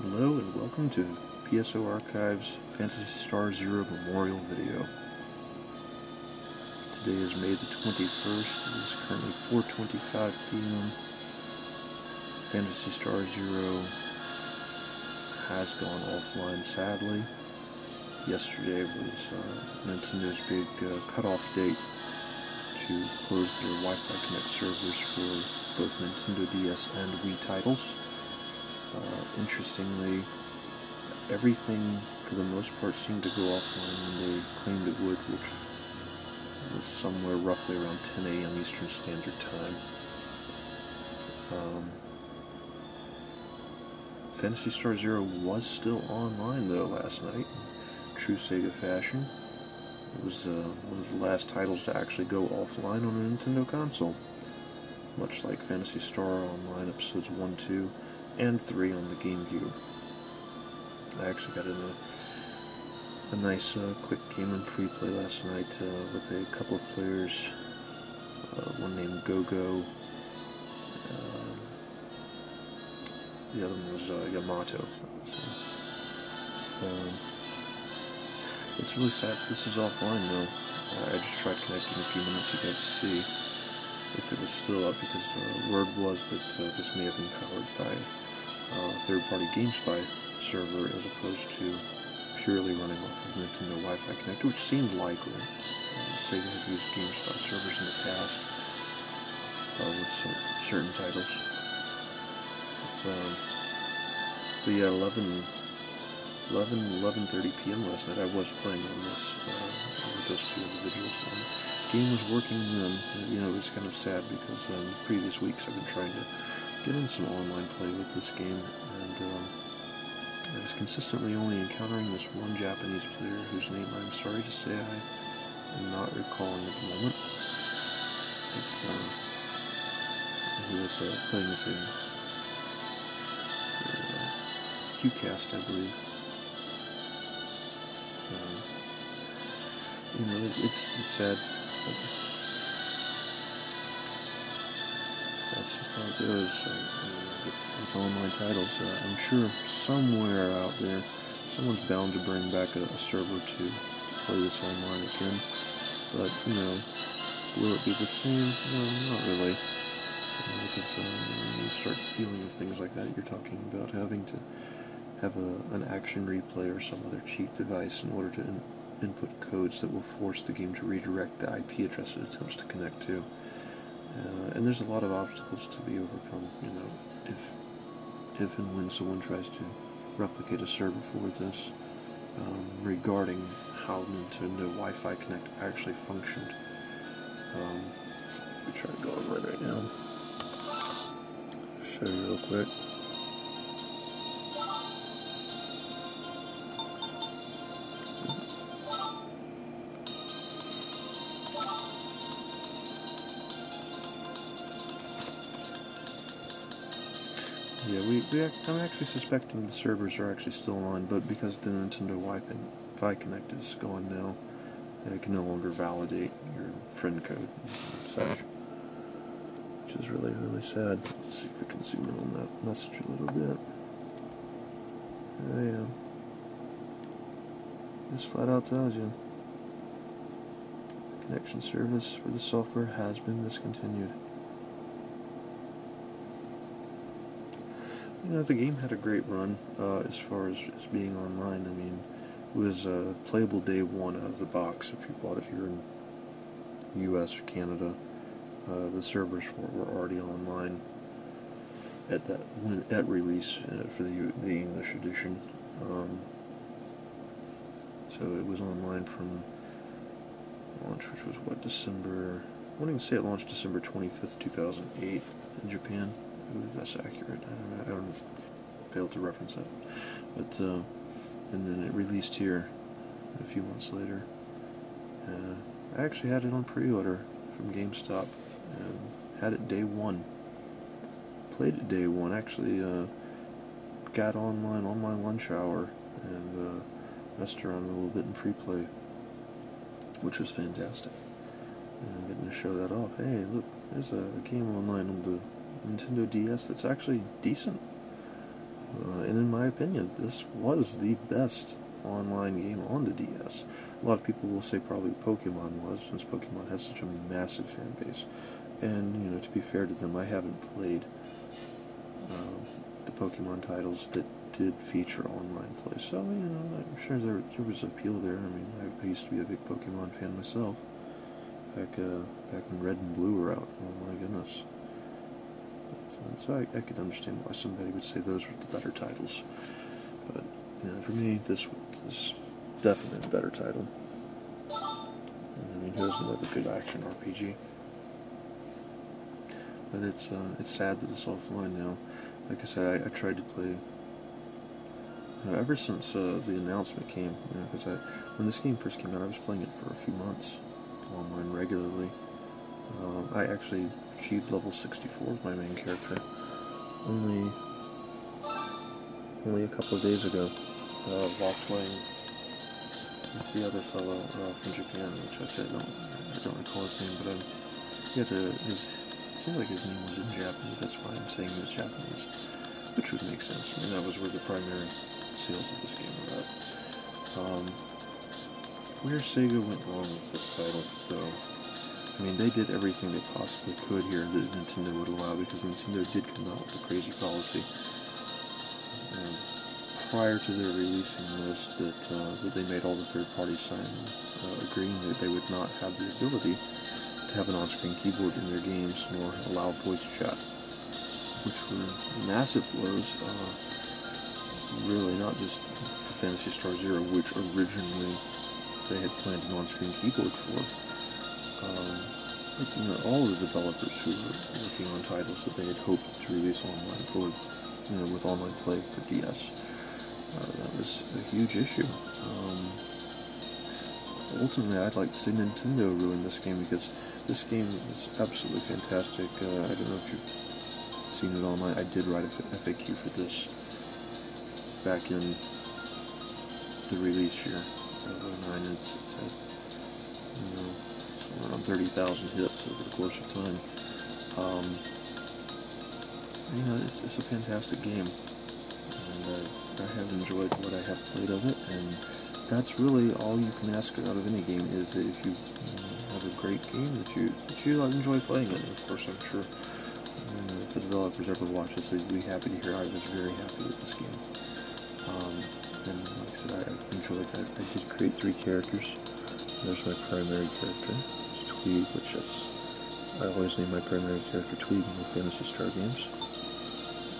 Hello and welcome to PSO Archive's Phantasy Star 0 Memorial video. Today is May the 21st. It is currently 4:25 p.m. Phantasy Star 0 has gone offline, sadly. Yesterday was Nintendo's big cutoff date to close their Wi-Fi Connect servers for both Nintendo DS and Wii titles. Interestingly, everything for the most part seemed to go offline when they claimed it would, which was somewhere roughly around 10 a.m. Eastern Standard Time. Phantasy Star 0 was still online though last night, in true Sega fashion. It was one of the last titles to actually go offline on a Nintendo console, much like Phantasy Star Online Episodes 1, 2, and 3 on the GameCube. I actually got in a nice quick game and free play last night with a couple of players, one named Go-Go, the other one was Yamato. It's really sad this is offline though. I just tried connecting a few minutes ago to see if it was still up, because word was that this may have been powered by third-party GameSpy server as opposed to purely running off of Nintendo Wi-Fi Connect, which seemed likely. Sega had used GameSpy servers in the past with certain titles. But yeah, 11:30 p.m. last night, I was playing on this with those two individuals. The game was working then. It was kind of sad because previous weeks I've been trying to get in some online play with this game, and I was consistently only encountering this one Japanese player whose name I'm sorry to say I am not recalling at the moment. But he was playing as a Qcast, I believe. It's sad. That's just how it goes with online titles. I'm sure somewhere out there, someone's bound to bring back a server to play this online again. But, will it be the same? No, not really. Because when you start dealing with things like that, you're talking about having to have an action replay or some other cheat device in order to input codes that will force the game to redirect the IP address it attempts to connect to. And there's a lot of obstacles to be overcome, if and when someone tries to replicate a server for this, regarding how Nintendo Wi-Fi Connect actually functioned. If we try to go online right now, I'll show you real quick. Yeah, I'm actually suspecting the servers are actually still on, but because the Nintendo Wi-Fi Connect is gone now, it can no longer validate your friend code and such, which is really, really sad. Let's see if we can zoom in on that message a little bit. Yeah, just flat out tells you the connection service for the software has been discontinued. The game had a great run as far as being online. I mean, it was playable day one out of the box if you bought it here in the US or Canada. The servers were already online at release for the English edition. So it was online from launch, which was December. I wouldn't even say it launched December 25th, 2008 in Japan. I believe that's accurate. I don't fail to reference that. But and then it released here a few months later. I actually had it on pre-order from GameStop and had it day one. Played it day one. Actually got online on my lunch hour and messed around a little bit in free play, which was fantastic. And getting to show that off. Hey, look, there's a game online on the Nintendo DS that's actually decent. And in my opinion, this was the best online game on the DS. A lot of people will say probably Pokemon was, since Pokemon has such a massive fan base. And, you know, to be fair to them, I haven't played the Pokemon titles that did feature online play. So, you know, I'm sure there was appeal there. I mean, I used to be a big Pokemon fan myself. Back when Red and Blue were out. Oh my goodness. So I could understand why somebody would say those were the better titles. But, you know, for me, this is definitely a better title. I mean, who doesn't love a good action RPG? But it's sad that it's offline now. Like I said, I tried to play, you know, ever since the announcement came, you know, because when this game first came out, I was playing it for a few months online regularly. I actually achieved level 64 with my main character only a couple of days ago, while playing with the other fellow from Japan, which I said I don't recall his name, but it seemed like his name was in Japanese. That's why I'm saying it was Japanese, which would make sense. I mean, that was where the primary sales of this game were at. Where Sega went wrong with this title, though, I mean, they did everything they possibly could here that Nintendo would allow, because Nintendo did come out with a crazy policy. And prior to their releasing this, that they made all the third parties sign, agreeing that they would not have the ability to have an on-screen keyboard in their games, nor allow voice chat, which were massive blows. Really, not just for Phantasy Star Zero, which originally they had planned an on-screen keyboard for. But, you know, all the developers who were working on titles that they had hoped to release online for, you know, with online play for DS, that was a huge issue. Ultimately, I'd like to say Nintendo ruined this game, because this game is absolutely fantastic. I don't know if you've seen it online. I did write a FAQ for this back in the release year of 09. It's had, you know, around 30,000 hits over the course of time. You know, it's a fantastic game, and I have enjoyed what I have played of it, and that's really all you can ask out of any game, is that if you have a great game, that you enjoy playing it. And of course, I'm sure if the developers ever watch this, they'd be happy to hear I was very happy with this game. And like I said, I enjoyed that. I did create 3 characters. There's my primary character, it's Tweed, which is, I always name my primary character Tweed in the Phantasy Star games.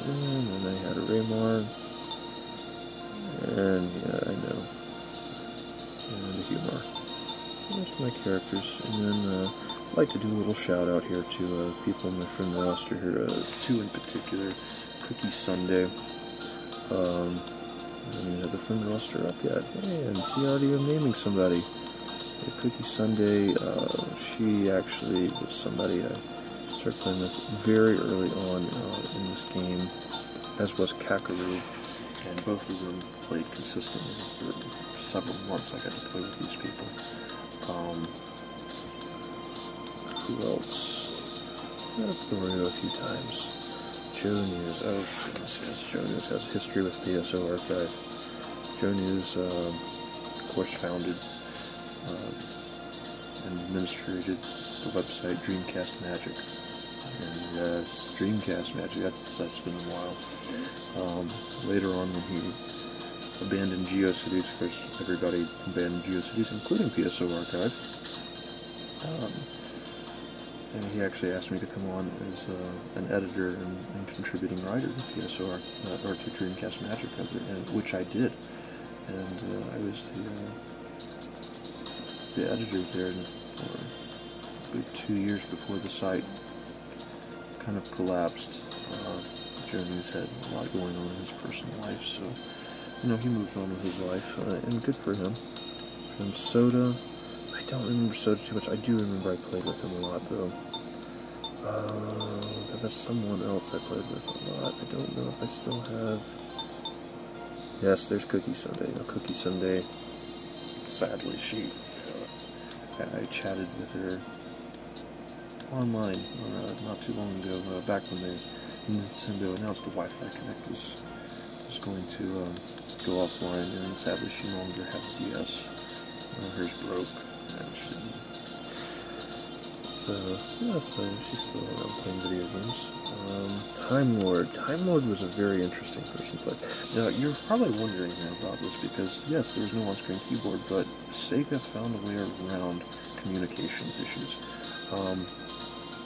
And then I had a Raymar, and yeah, I know, and a Humor. That's my characters. And then I'd like to do a little shout out here to people in my friend roster here, 2 in particular. Cookie Sunday. I don't even have the friend roster up yet. Hey, and see, already I'm naming somebody. Cookie Sunday, she actually was somebody I started playing with very early on in this game, as was Kakaru, and both of them played consistently for several months. I got to play with these people. Who else? I got up Thorio a few times. Joe News, oh goodness, yes, Joe News has a history with PSO Archive. Joe News, of course, founded and administrated the website Dreamcast Magic. And yes, Dreamcast Magic, that's been a while. Later on, when he abandoned GeoCities, of course, everybody abandoned GeoCities, including PSO Archive. And he actually asked me to come on as an editor and contributing writer to PSO or to Dreamcast Magic, which I did. And I was the editor there for a good 2 years before the site kind of collapsed. Joe News had a lot going on in his personal life, so, you know, he moved on with his life, and good for him. And Soda, I don't remember Soda too much. I do remember I played with him a lot, though. There was someone else I played with a lot. I don't know if I still have. Yes, there's Cookie Sunday. Now, Cookie Sunday, sadly, I chatted with her online not too long ago, back when Nintendo announced the Wi-Fi Connect was was going to go offline, and sadly she no longer had a DS. Hers broke, and so yeah, so she's still playing video games. Time Lord was a very interesting person to play. Now you're probably wondering here about this because yes, there's no on-screen keyboard, but Sega found a way around communications issues.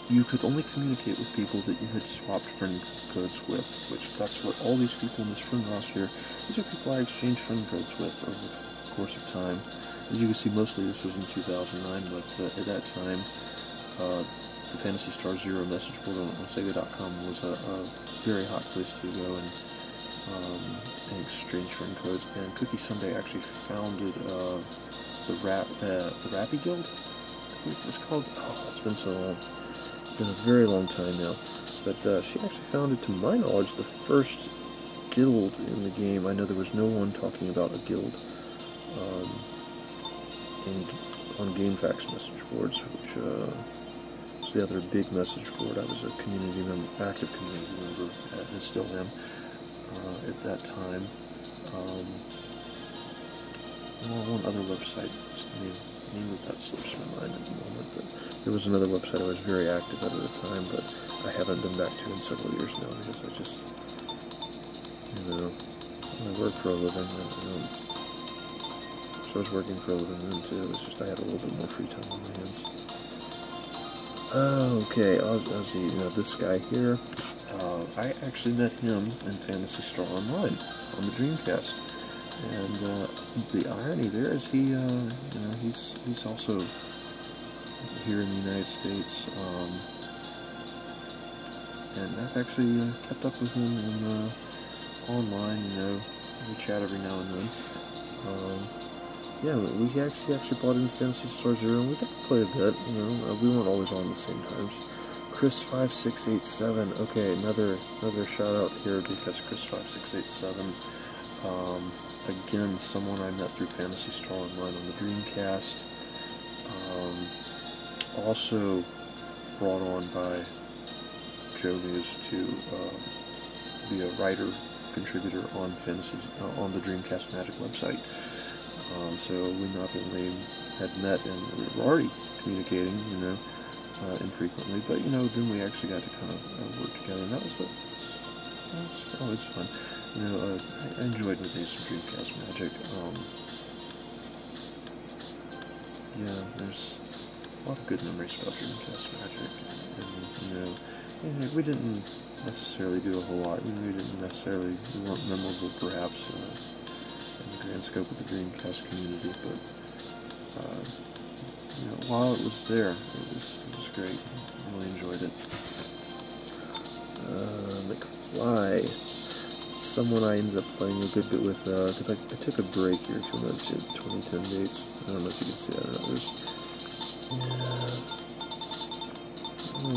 You could only communicate with people that you had swapped friend codes with, which that's what all these people in this friend roster, these are people I exchanged friend codes with over the course of time. As you can see, mostly this was in 2009, but at that time, the Phantasy Star 0 message board on Sega.com was a very hot place to go and exchange friend codes. And Cookie Sunday actually founded the Rappy Guild, I believe it was called. Oh, it's been so long. It's been a very long time now. But she actually founded, to my knowledge, the first guild in the game. I know there was no one talking about a guild on GameFAQs message boards, which was the other big message board. I was a community member, active community member, and still am at that time. One other website, the name of that slips my mind at the moment, but there was another website I was very active at the time, but I haven't been back to in several years now because I just, I work for a living. So I was working for a living then too. It's just I had a little bit more free time on my hands. Okay, Ozzy, this guy here, I actually met him in Phantasy Star Online on the Dreamcast, and the irony there is he's also here in the United States, and I've actually kept up with him online. We chat every now and then. Yeah, we actually bought into Phantasy Star 0, and we got to play a bit, we weren't always on at the same times. Chris5687, okay, another shout out here because Chris5687, again, someone I met through Phantasy Star Online on the Dreamcast, also brought on by Joe News to be a writer, contributor on on the Dreamcast Magic website. So we not only had met and we were already communicating, infrequently, but then we actually got to kind of work together, and that was always fun. I enjoyed my days of Dreamcast Magic. Yeah, there's a lot of good memories about Dreamcast Magic, and we didn't necessarily do a whole lot. We weren't memorable, perhaps. In the grand scope of the Dreamcast community, but while it was there, it was great. I really enjoyed it. McFly, someone I ended up playing a good bit with, because I took a break here. If you'll notice here, the 2010 dates. I don't know if you can see that or not.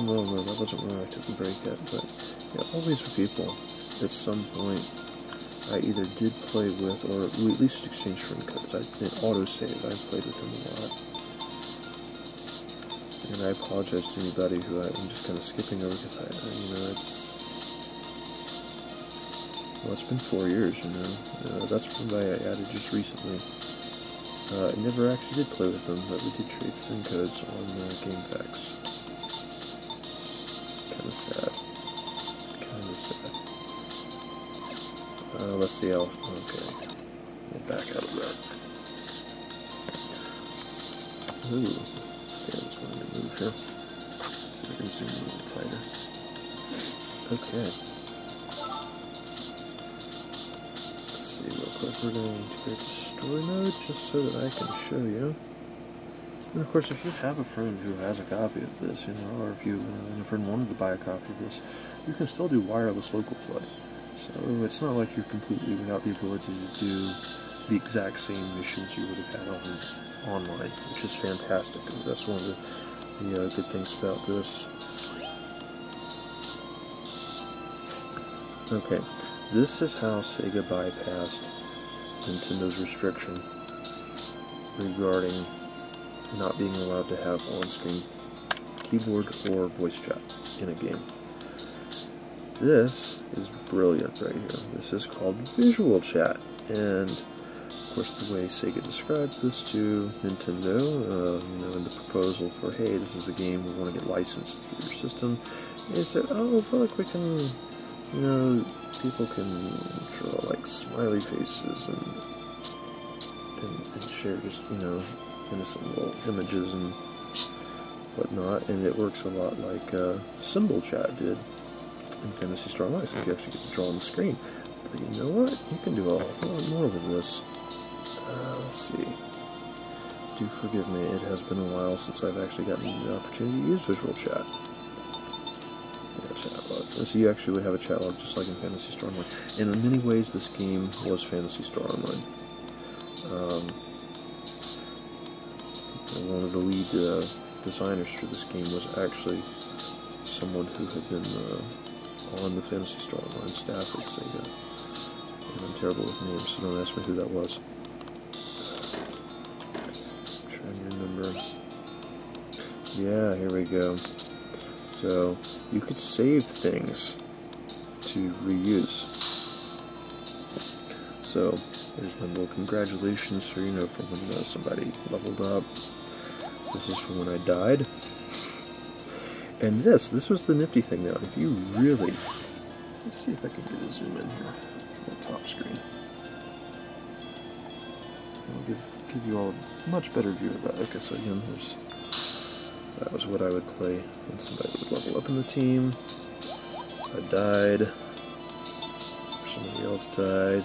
No, that wasn't where I took a break at, but yeah, all these were people at some point I either did play with, or we at least exchanged friend codes. I did autosave. I played with him a lot. And I apologize to anybody who I'm just kind of skipping over because it's been 4 years, that's one I added just recently. I never actually did play with them, but we did trade friend codes on GameFAQs. Kinda sad. Let's see how, okay, we'll back out of that. Ooh, stands wanting to move here. So we can zoom in a little tighter. Okay. Let's see real quick, we're going to go to story mode just so that I can show you. And of course, if you have a friend who has a copy of this, or if you and a friend wanted to buy a copy of this, you can still do wireless local play. So it's not like you're completely without the ability to do the exact same missions you would have had online, which is fantastic. And that's one of the good things about this. Okay, this is how Sega bypassed Nintendo's restriction regarding not being allowed to have on-screen keyboard or voice chat in a game. this is brilliant right here. This is called visual chat, and of course the way Sega described this to Nintendo, in the proposal for, hey, this is a game we want to get licensed for your system, they said, oh look, we can, people can draw like smiley faces and share just, innocent little images and whatnot, and it works a lot like symbol chat did in Phantasy Star Online, so you actually get to draw on the screen. But you know what? You can do a whole lot more with this. Let's see. Do forgive me, it has been a while since I've actually gotten the opportunity to use visual chat. Yeah, chat log. And so you actually would have a chat log just like in Phantasy Star Online. And in many ways, this game was Phantasy Star Online. One of the lead designers for this game was actually someone who had been on the Phantasy Star Online staff at Sega. And I'm terrible with names, so don't ask me who that was. I'm trying to remember. Yeah, here we go. So, you could save things to reuse. So, here's my little congratulations for, from when somebody leveled up. This is from when I died. And this was the nifty thing now. If you really, let's see if I can get a zoom in here, the top screen. I'll give you all a much better view of that. Okay, so again, that was what I would play when somebody would level up in the team. If I died, or somebody else died.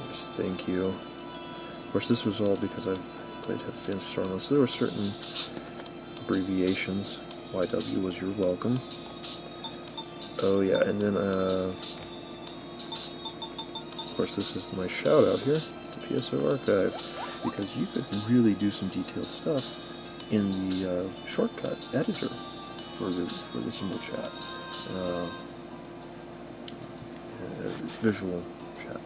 Just thank you. Of course, this was all because I played Phantasy Star Online, so there were certain abbreviations. YW was your welcome. Oh yeah, and then of course this is my shout out here to PSO Archive, because you could really do some detailed stuff in the shortcut editor for the symbol chat, visual chat,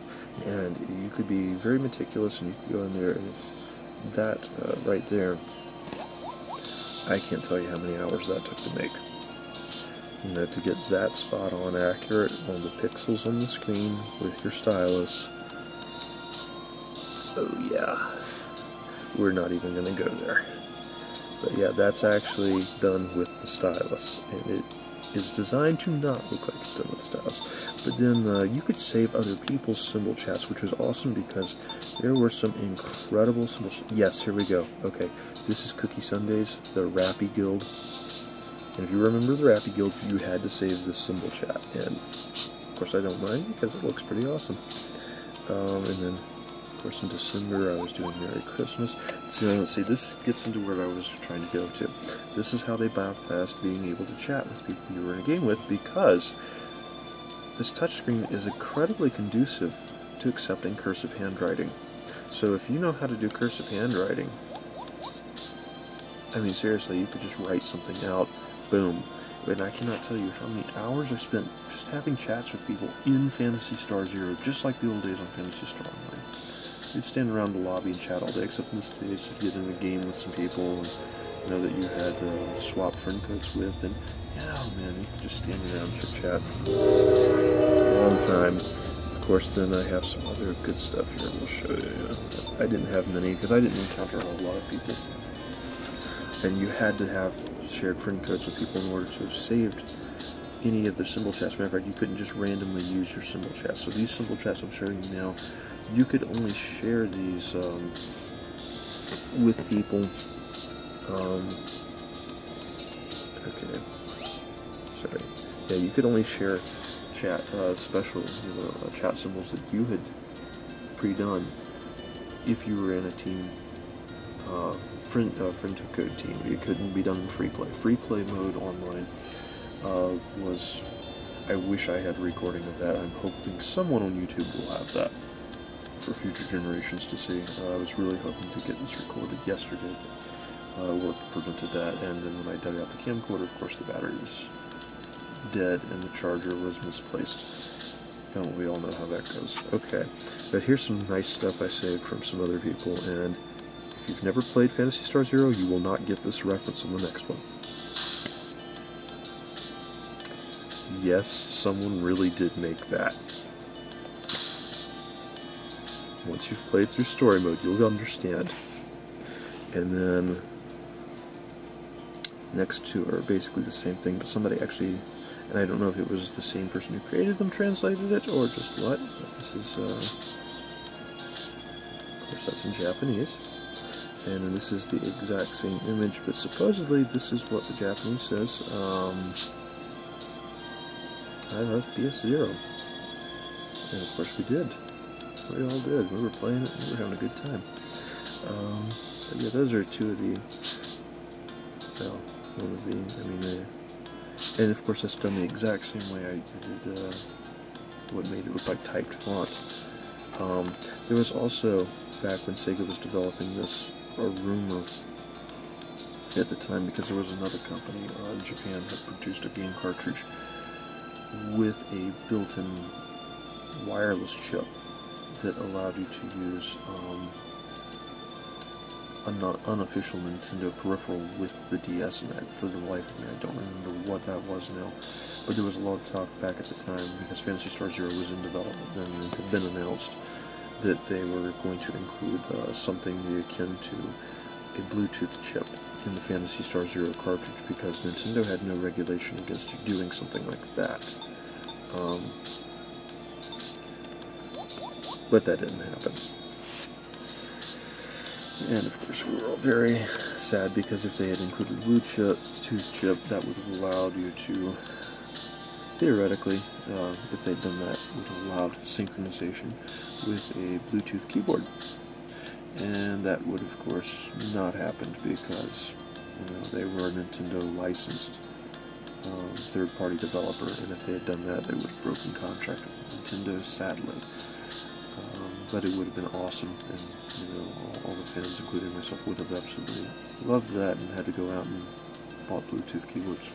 and you could be very meticulous, and you could go in there, and if that right there, I can't tell you how many hours that took to make. To get that spot on accurate on the pixels on the screen with your stylus. Oh yeah, we're not even going to go there. But yeah, that's actually done with the stylus, and it is designed to not look like it's done with the stylus. But then you could save other people's symbol chats, which was awesome because there were some incredible symbols. Yes, here we go. Okay, this is Cookie Sundays, the Rappy Guild. And if you remember the Rappy Guild, you had to save this symbol chat. And of course I don't mind because it looks pretty awesome. And then of course in December I was doing Merry Christmas. So let's see, this gets into where I was trying to go to. This is how they bypassed being able to chat with people you were in a game with, because this touchscreen is incredibly conducive to accepting cursive handwriting. So if you know how to do cursive handwriting, I mean seriously, you could just write something out, boom. And I cannot tell you how many hours I spent just having chats with people in Phantasy Star Zero, just like the old days on Phantasy Star Online. You'd stand around the lobby and chat all day, except in this stage you'd get in a game with some people and, that you had swapped friend codes with, and oh man, you could just stand around and chat for a long time. Of course, then I have some other good stuff here we'll show you. I didn't have many because I didn't encounter a whole lot of people. And you had to have shared friend codes with people in order to have saved any of the symbol chats. Matter of fact, you couldn't just randomly use your symbol chats. So these symbol chats I'm showing you now, you could only share these with people. Okay, sorry. Yeah, you could only share chat special chat symbols that you had pre-done if you were in a team. Friend to code team. It couldn't be done in free play. Free play mode online was. I wish I had a recording of that. I'm hoping someone on YouTube will have that for future generations to see. I was really hoping to get this recorded yesterday, but work prevented that. And then when I dug out the camcorder, of course, the battery was dead and the charger was misplaced. Don't we all know how that goes? Okay, but here's some nice stuff I saved from some other people, and if you've never played Phantasy Star Zero, you will not get this reference in the next one. yes, someone really did make that. Once you've played through story mode, you'll understand. And then next two are basically the same thing, but somebody actually, and I don't know if it was the same person who created them translated it or just what, but this is, of course that's in Japanese, and then this is the exact same image, but supposedly this is what the Japanese says. I love PS0, and of course we did. We all did. We were playing it and we were having a good time. But yeah, those are two of the, well, one of the, I mean, and of course that's done the exact same way I did what made it look like typed font. There was also, back when Sega was developing this, a rumor at the time, because there was another company in Japan that produced a game cartridge with a built-in wireless chip that allowed you to use an unofficial Nintendo peripheral with the DS, and for the life of me I don't remember what that was now, but there was a lot of talk back at the time, because Phantasy Star Zero was in development and it had been announced that they were going to include something akin to a Bluetooth chip in the Phantasy Star Zero cartridge, because Nintendo had no regulation against you doing something like that. But that didn't happen. And of course we were all very sad, because if they had included a Bluetooth chip, that would have allowed you to, theoretically, if they'd done that, would have allowed synchronization with a Bluetooth keyboard. And that would of course not happened, because they were a Nintendo licensed third-party developer, and if they had done that, they would have broken contract with Nintendo, sadly. But it would have been awesome, and all the fans, including myself, would have absolutely loved that, and had to go out and bought Bluetooth keyboards.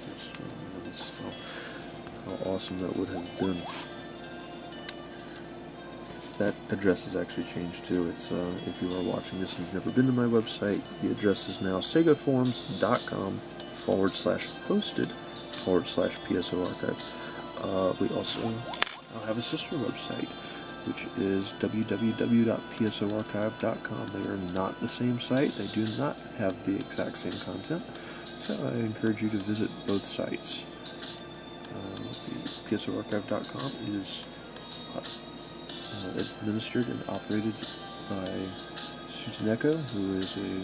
That's how awesome that would have been. That address has actually changed too. It's if you are watching this and you've never been to my website, the address is now segaforums.com/hosted/PSO Archive. We also have a sister website, which is www.psoarchive.com. They are not the same site. They do not have the exact same content, so I encourage you to visit both sites. The psoarchive.com is administered and operated by Susaneko, who is a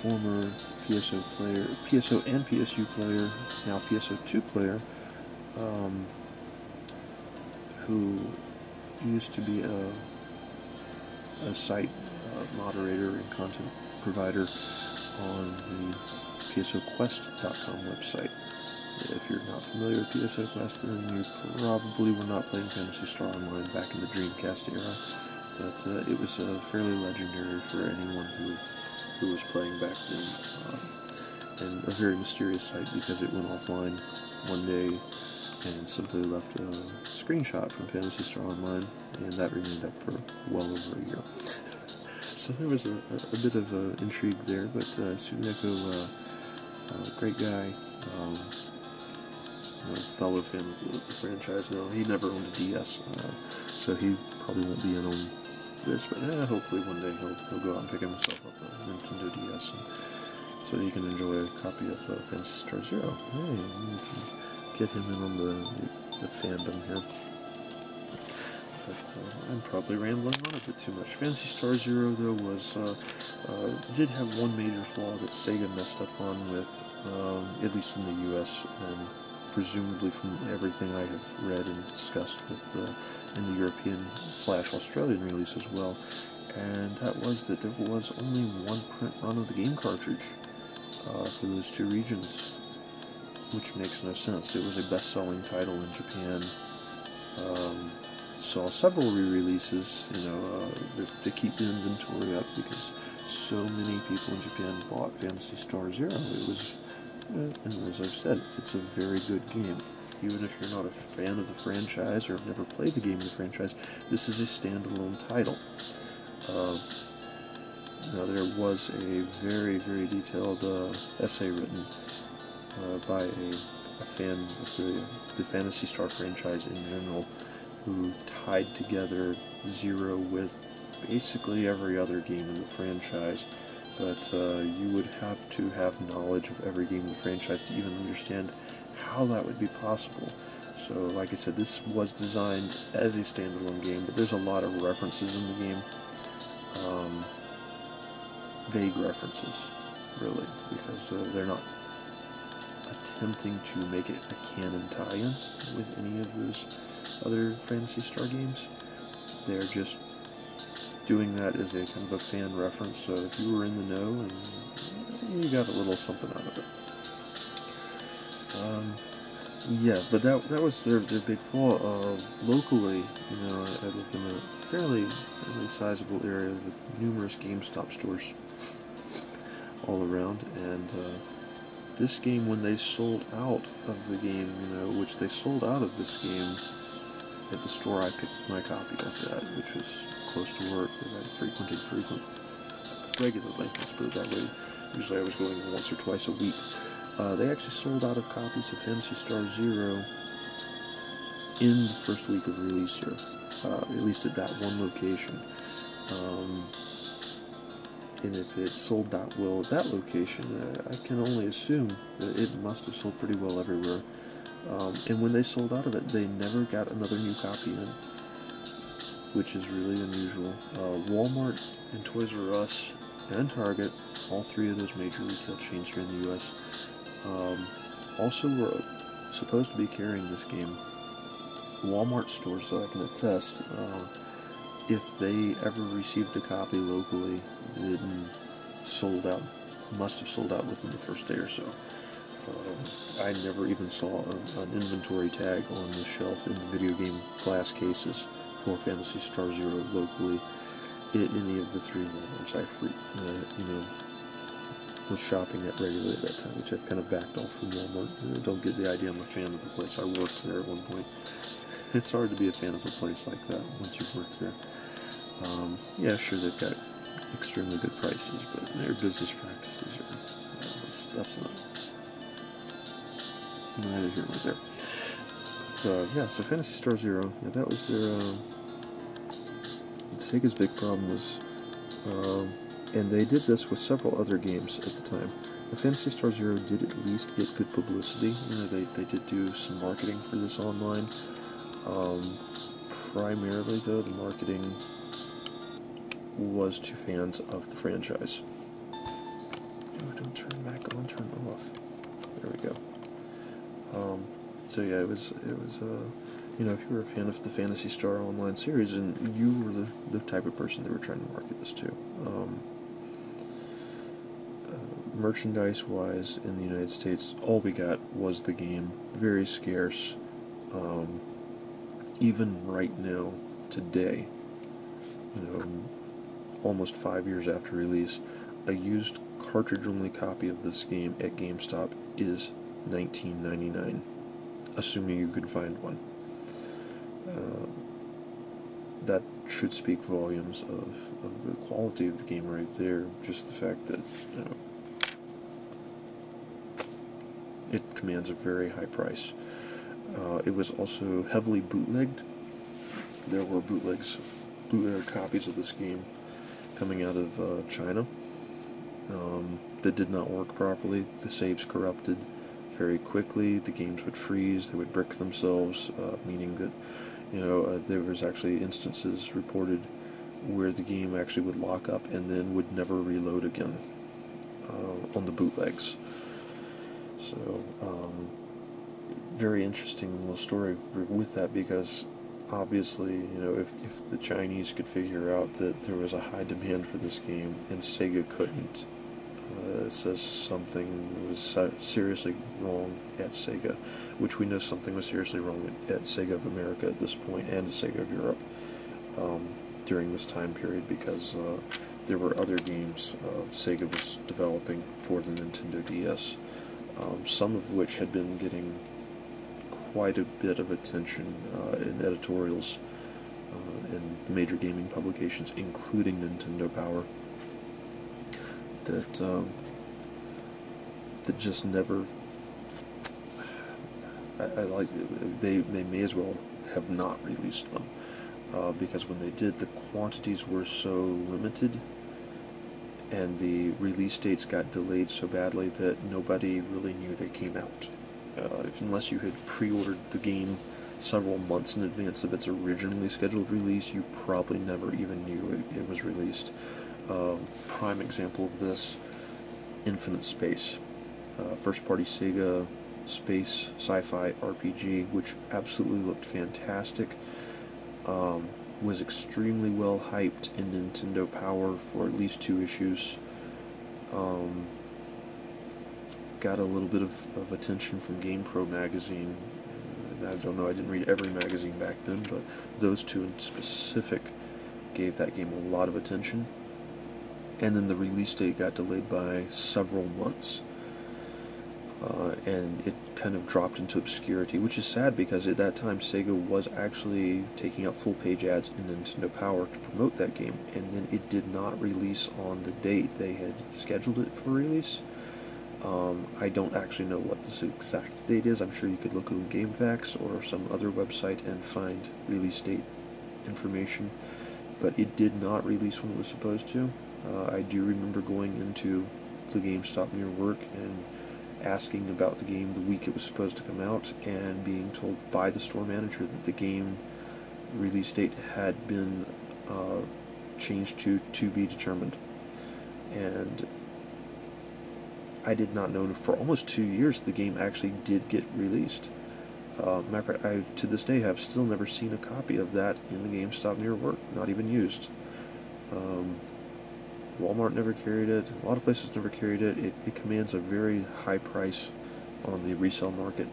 former PSO player, PSO and PSU player, now PSO2 player, who used to be a site moderator and content provider on the PSOQuest.com website. If you're not familiar with PSO Quest, then you probably were not playing Phantasy Star Online back in the Dreamcast era, but it was fairly legendary for anyone who was playing back then, and a very mysterious site, because it went offline one day and simply left a screenshot from Phantasy Star Online, and that remained up for well over a year. So there was a bit of intrigue there, but Susaneko, great guy, fellow fan of the franchise now. He never owned a DS, so he probably won't be in on this, but hopefully one day he'll go out and pick himself up a Nintendo DS, so he can enjoy a copy of Phantasy Star Zero. Hey, we can get him in on the fandom here. But I'm probably rambling on a bit too much. Phantasy Star Zero, though, did have one major flaw that Sega messed up on with, at least in the US, and presumably from everything I have read and discussed with in the European/Australian release as well, and that was that there was only one print run of the game cartridge for those two regions, which makes no sense. It was a best-selling title in Japan. Saw several re-releases, to keep the inventory up, because so many people in Japan bought Phantasy Star Zero. It was, and as I've said, it's a very good game. Even if you're not a fan of the franchise or have never played the game of the franchise, this is a standalone title. Now, there was a very, very detailed essay written by a a fan of the Phantasy Star franchise in general, who tied together Zero with basically every other game in the franchise. But you would have to have knowledge of every game in the franchise to even understand how that would be possible. So, like I said, this was designed as a standalone game, but there's a lot of references in the game. Vague references, really, because they're not attempting to make it a canon tie-in with any of those other Phantasy Star games. They're just doing that as a kind of a fan reference, so if you were in the know, and you got a little something out of it. Yeah, but that was their big flaw. Locally, you know, I live in a fairly sizable area with numerous GameStop stores all around, and this game, when they sold out of the game, you know, which they sold out of this game at the store I picked my copy up at, which was close to work, that I frequented regularly, let's put it that way. Usually I was going once or twice a week. They actually sold out of copies of Phantasy Star Zero in the first week of release here, at least at that one location. And if it sold that well at that location, I can only assume that it must have sold pretty well everywhere. And when they sold out of it, they never got another new copy in, which is really unusual. Walmart and Toys R Us and Target, all three of those major retail chains here in the U.S., also were supposed to be carrying this game. Walmart stores, so I can attest, if they ever received a copy locally, it sold out, must have sold out within the first day or so. I never even saw an inventory tag on the shelf in the video game glass cases for Phantasy Star Zero locally at any of the three Walmarts I was shopping at regularly at that time, which I've kind of backed off from Walmart. Don't get the idea I'm a fan of the place. I worked there at one point. It's hard to be a fan of a place like that once you've worked there. Yeah, sure, they've got extremely good prices, but their business practices are, that's not neither here nor there. So, yeah, so Phantasy Star Zero, yeah, that was their, Sega's big problem was, and they did this with several other games at the time. The Phantasy Star Zero did at least get good publicity. You know, they did do some marketing for this online. Primarily, though, the marketing was to fans of the franchise. Oh, don't turn back on, turn off. There we go. So yeah, it was you know, if you were a fan of the Phantasy Star Online series, and you were the type of person they were trying to market this to. Merchandise-wise, in the United States, all we got was the game. Very scarce. Even right now, today, you know, almost 5 years after release, a used cartridge-only copy of this game at GameStop is $19.99, assuming you could find one. That should speak volumes of the quality of the game right there. Just the fact that, you know, it commands a very high price. It was also heavily bootlegged. There were bootleg copies of this game coming out of China that did not work properly. The saves corrupted very quickly. The games would freeze. They would brick themselves, meaning that, you know, there was actually instances reported where the game actually would lock up and then would never reload again on the bootlegs. So, very interesting little story with that, because obviously, you know, if the Chinese could figure out that there was a high demand for this game and Sega couldn't, it says something was seriously wrong at Sega, which we know something was seriously wrong at Sega of America at this point, and Sega of Europe during this time period, because there were other games Sega was developing for the Nintendo DS, some of which had been getting quite a bit of attention in editorials in major gaming publications, including Nintendo Power, that just never I like they may as well have not released them, because when they did, the quantities were so limited, and the release dates got delayed so badly that nobody really knew they came out. Unless you had pre-ordered the game several months in advance of its originally scheduled release, you probably never even knew it was released. Prime example of this, Infinite Space, first-party Sega space sci-fi RPG, which absolutely looked fantastic, was extremely well hyped in Nintendo Power for at least 2 issues, got a little bit of attention from GamePro magazine. I don't know, I didn't read every magazine back then, but those 2 in specific gave that game a lot of attention. And then the release date got delayed by several months, and it kind of dropped into obscurity, which is sad because at that time Sega was actually taking out full-page ads in Nintendo Power to promote that game, and then it did not release on the date they had scheduled it for release. I don't actually know what this exact date is. I'm sure you could look on GameFAQs or some other website and find release date information, but it did not release when it was supposed to. I do remember going into the GameStop near work and asking about the game the week it was supposed to come out, and being told by the store manager that the game release date had been changed to be determined. And I did not know for almost 2 years the game actually did get released. Matter of fact, I to this day have still never seen a copy of that in the GameStop near work, not even used. Walmart never carried it, a lot of places never carried it. It commands a very high price on the resale market,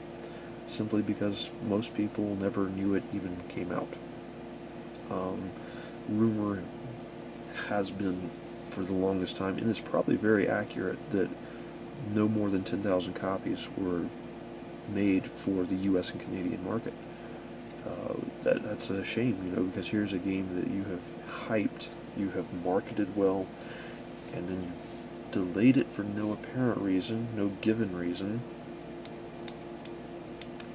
simply because most people never knew it even came out. Rumor has been for the longest time, and it's probably very accurate, that no more than 10,000 copies were made for the U.S. and Canadian market. That's a shame, because here's a game that you have hyped, you have marketed well, and then you delayed it for no apparent reason, no given reason,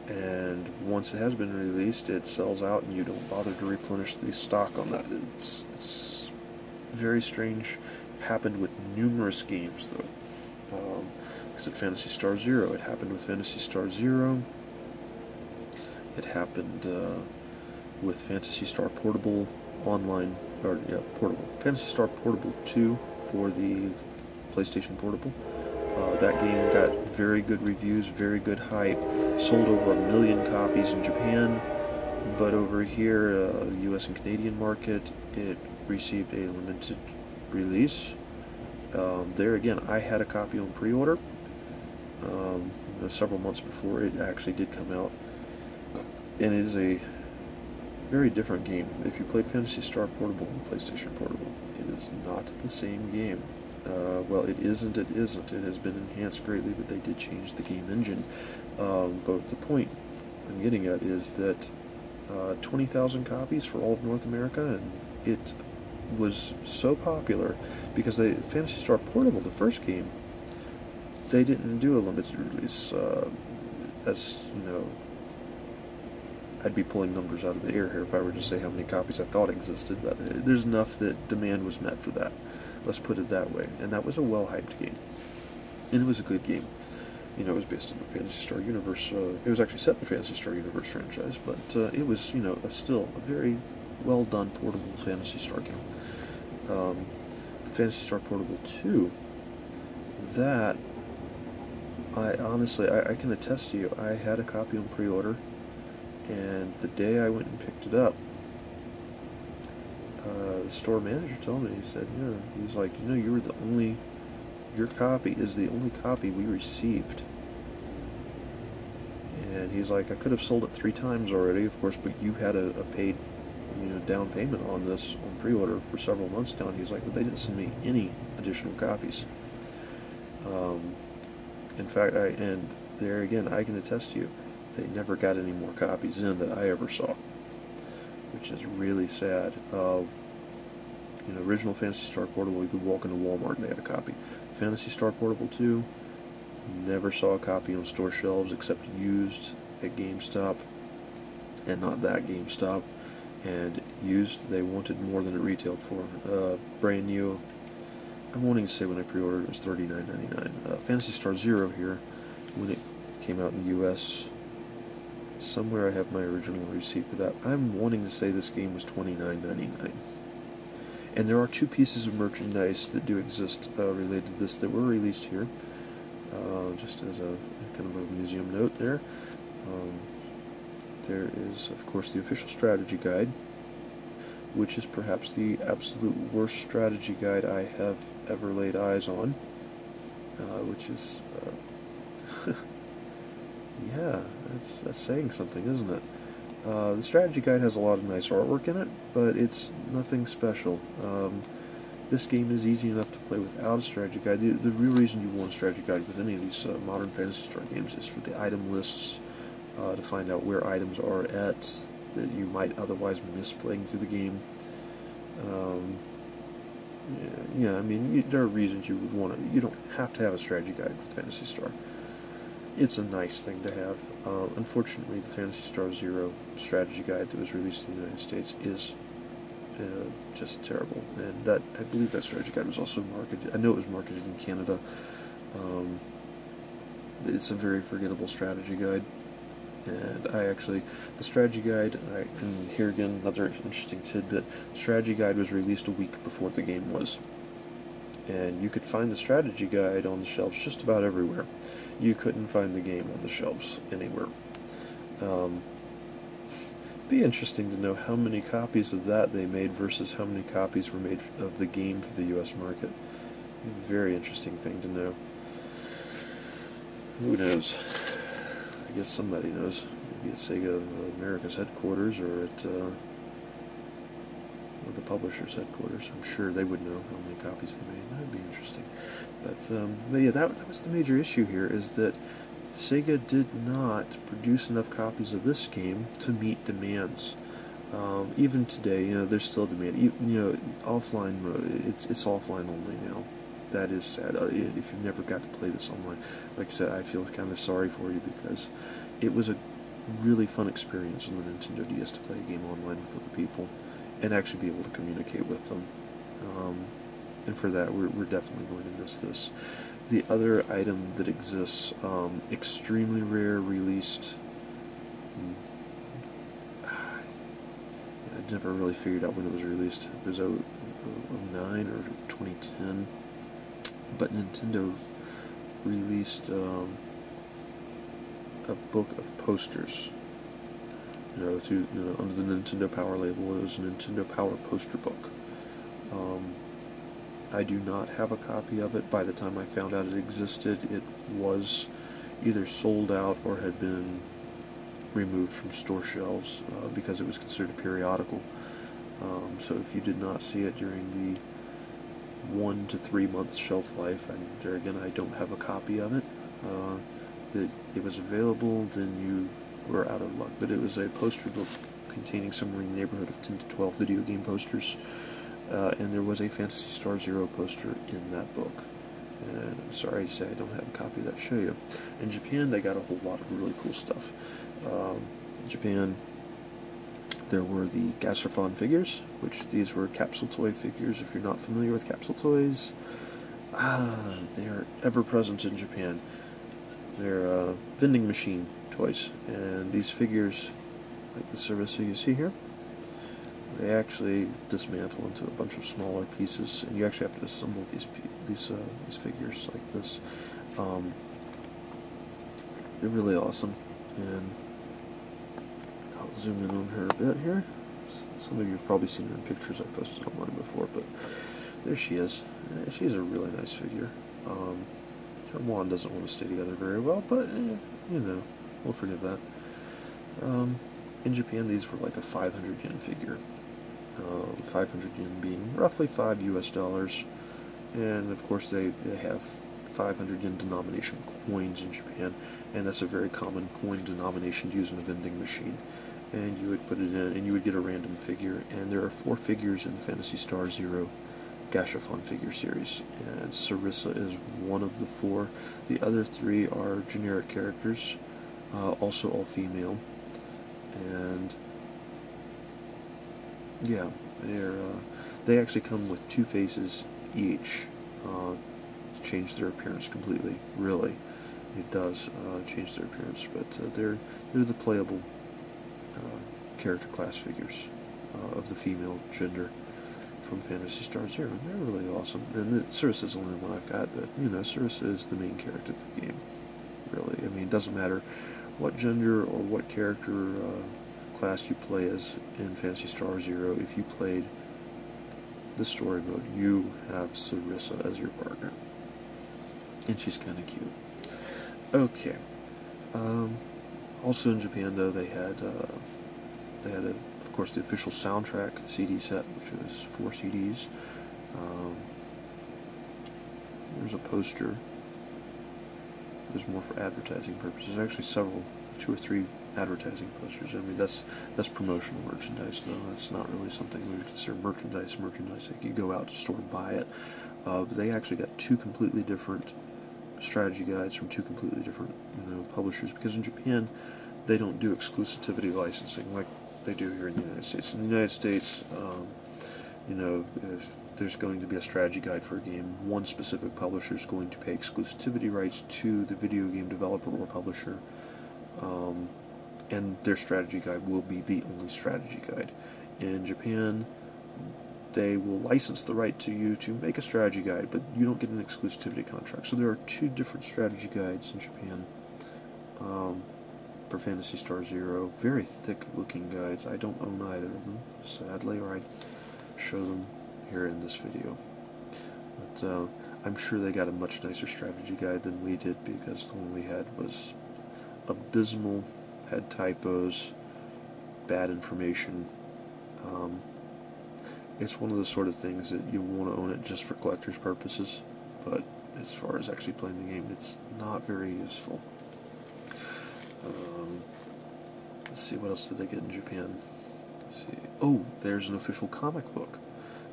and once it has been released, it sells out and you don't bother to replenish the stock on that. It's very strange. Happened with numerous games, though. Except Phantasy Star Zero. It happened with Phantasy Star Zero. It happened with Phantasy Star Portable Online, Portable. Phantasy Star Portable 2 for the PlayStation Portable. That game got very good reviews, very good hype, sold over 1 million copies in Japan, but over here, the US and Canadian market, it received a limited release. There again, I had a copy on pre-order several months before it actually did come out, and it is a very different game. If you played Phantasy Star Portable and PlayStation Portable, it is not the same game. Well, it isn't. It has been enhanced greatly, but they did change the game engine. But the point I'm getting at is that 20,000 copies for all of North America, and it was so popular because Phantasy Star Portable, the first game, they didn't do a limited release. As you know, I'd be pulling numbers out of the air here if I were to say how many copies I thought existed, but there's enough that demand was met for that. Let's put it that way. And that was a well-hyped game. And it was a good game. It was based on the Phantasy Star universe. It was actually set in the Phantasy Star universe franchise, but it was, still a very well-done portable Phantasy Star game. Phantasy Star Portable 2, that, I honestly, I can attest to you, I had a copy on pre-order, and the day I went and picked it up, the store manager told me, he said, he's like, you were the only, your copy is the only copy we received. And he's like, I could have sold it 3 times already, of course, but you had a paid, down payment on this on pre-order for several months now. And he's like, but they didn't send me any additional copies. In fact, and there again, I can attest to you, they never got any more copies in that I ever saw, which is really sad. Original Phantasy Star Portable, you could walk into Walmart and they had a copy. Phantasy Star Portable 2, never saw a copy on store shelves except used at GameStop, and not that GameStop, and used, they wanted more than it retailed for. Brand new, I'm wanting to say when I pre-ordered it was $39.99. Phantasy Star Zero here, when it came out in the US, somewhere I have my original receipt for that. I'm wanting to say this game was $29.99. And there are two pieces of merchandise that do exist related to this that were released here, just as a kind of a museum note there. There is, of course, the official strategy guide, which is perhaps the absolute worst strategy guide I have ever laid eyes on, which is, yeah, that's saying something, isn't it? The strategy guide has a lot of nice artwork in it, but it's nothing special. This game is easy enough to play without a strategy guide. The real reason you want a strategy guide with any of these modern Phantasy Star games is for the item lists, to find out where items are at that you might otherwise miss playing through the game. Yeah, I mean, there are reasons you would want to. You don't have to have a strategy guide with Phantasy Star. It's a nice thing to have. Unfortunately, the Phantasy Star Zero strategy guide that was released in the United States is just terrible. And that, I believe that strategy guide was also marketed. I know it was marketed in Canada. It's a very forgettable strategy guide. And the strategy guide, and here again, another interesting tidbit, strategy guide was released a week before the game was. And you could find the strategy guide on the shelves just about everywhere. You couldn't find the game on the shelves anywhere. Be interesting to know how many copies of that they made versus how many copies were made of the game for the US market. Very interesting thing to know. Who knows? I guess somebody knows. Maybe at Sega America's headquarters, or at the publisher's headquarters. I'm sure they would know how many copies they made. That would be interesting. But yeah, that was the major issue here, is that Sega did not produce enough copies of this game to meet demands. Even today, there's still demand. Offline mode, it's offline only now. That is sad. If you've never got to play this online, like I said, I feel kind of sorry for you, because it was a really fun experience on the Nintendo DS to play a game online with other people and actually be able to communicate with them. And for that, we're definitely going to miss this. The other item that exists, extremely rare, released. I never really figured out when it was released. It was 09 or 2010. But Nintendo released a book of posters. Under the Nintendo Power label. It was a Nintendo Power poster book. I do not have a copy of it. By the time I found out it existed, it was either sold out or had been removed from store shelves because it was considered a periodical. So if you did not see it during the 1 to 3 months shelf life, and there again, I don't have a copy of it, that it was available, then you were out of luck. But it was a poster book containing somewhere in the neighborhood of 10 to 12 video game posters. And there was a Phantasy Star Zero poster in that book. And I'm sorry to say I don't have a copy of that to show you. In Japan, they got a whole lot of really cool stuff. In Japan, there were the Gastrofon figures, which these were capsule toy figures. If you're not familiar with capsule toys, they are ever present in Japan. They're vending machine toys. And these figures, like the Cerveza you see here, they actually dismantle into a bunch of smaller pieces, and you actually have to assemble these figures like this. They're really awesome, and I'll zoom in on her a bit here. Some of you have probably seen her in pictures I posted online before, but there she is. She's a really nice figure. Her wand doesn't want to stay together very well, but we'll forgive that. In Japan, these were like a 500 yen figure. 500 yen being roughly $5 US, and of course they have 500 yen denomination coins in Japan, and that's a very common coin denomination to use in a vending machine. And you would put it in, and you would get a random figure. And there are 4 figures in the Phantasy Star Zero Gastrofon figure series, and Sarissa is one of the 4. The other 3 are generic characters. also all female, and yeah, they actually come with 2 faces each to change their appearance completely. Really, it does change their appearance, but they're the playable character class figures of the female gender from Phantasy Star Zero, and they're really awesome. And Cirrus is the only one I've got, but you know, Cirrus is the main character of the game. Really, I mean, it doesn't matter what gender or what character class you play as in Phantasy Star Zero. If you played the story mode, you have Sarissa as your partner, and she's kind of cute. Okay. Also in Japan, though, they had of course, the official soundtrack CD set, which is 4 CDs. There's a poster. There's more for advertising purposes. Actually, 2 or 3 advertising posters. I mean, that's promotional merchandise, though. That's not really something we would consider merchandise. Like you go out to the store and buy it. But they actually got 2 completely different strategy guides from 2 completely different, publishers. Because in Japan, they don't do exclusivity licensing like they do here in the United States. In the United States, if there's going to be a strategy guide for a game, one specific publisher is going to pay exclusivity rights to the video game developer or publisher, and their strategy guide will be the only strategy guide. In Japan, they will license the right to you to make a strategy guide, but you don't get an exclusivity contract. So there are 2 different strategy guides in Japan for Phantasy Star Zero. Very thick-looking guides. I don't own either of them, sadly, or I'd show them here in this video. But I'm sure they got a much nicer strategy guide than we did, because the one we had was abysmal, had typos, bad information. It's one of those sort of things that you want to own it just for collector's purposes, but as far as actually playing the game, it's not very useful. Let's see, what else did they get in Japan? Let's see. Oh, there's an official comic book.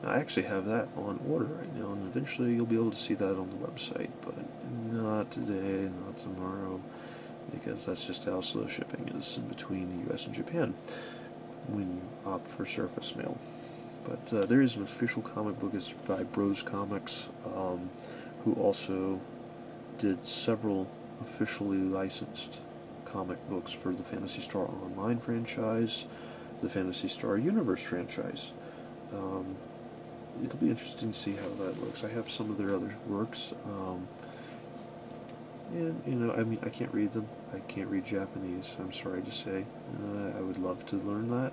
Now, I actually have that on order right now, and eventually you'll be able to see that on the website, but not today, not tomorrow, because that's just how slow shipping is in between the US and Japan when you opt for surface mail. But there is an official comic book. It's by Bros Comics, who also did several officially licensed comic books for the Phantasy Star Online franchise, the Phantasy Star Universe franchise. It'll be interesting to see how that looks. I have some of their other works, and I mean, I can't read them. I can't read Japanese, I'm sorry to say. I would love to learn that.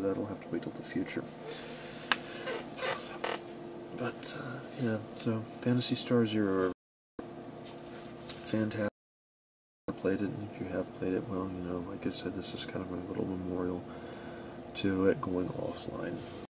That'll have to wait till the future. But yeah, so Phantasy Star Zero, fantastic. Played it, and if you have played it, well, like I said, this is kind of my little memorial to it going offline.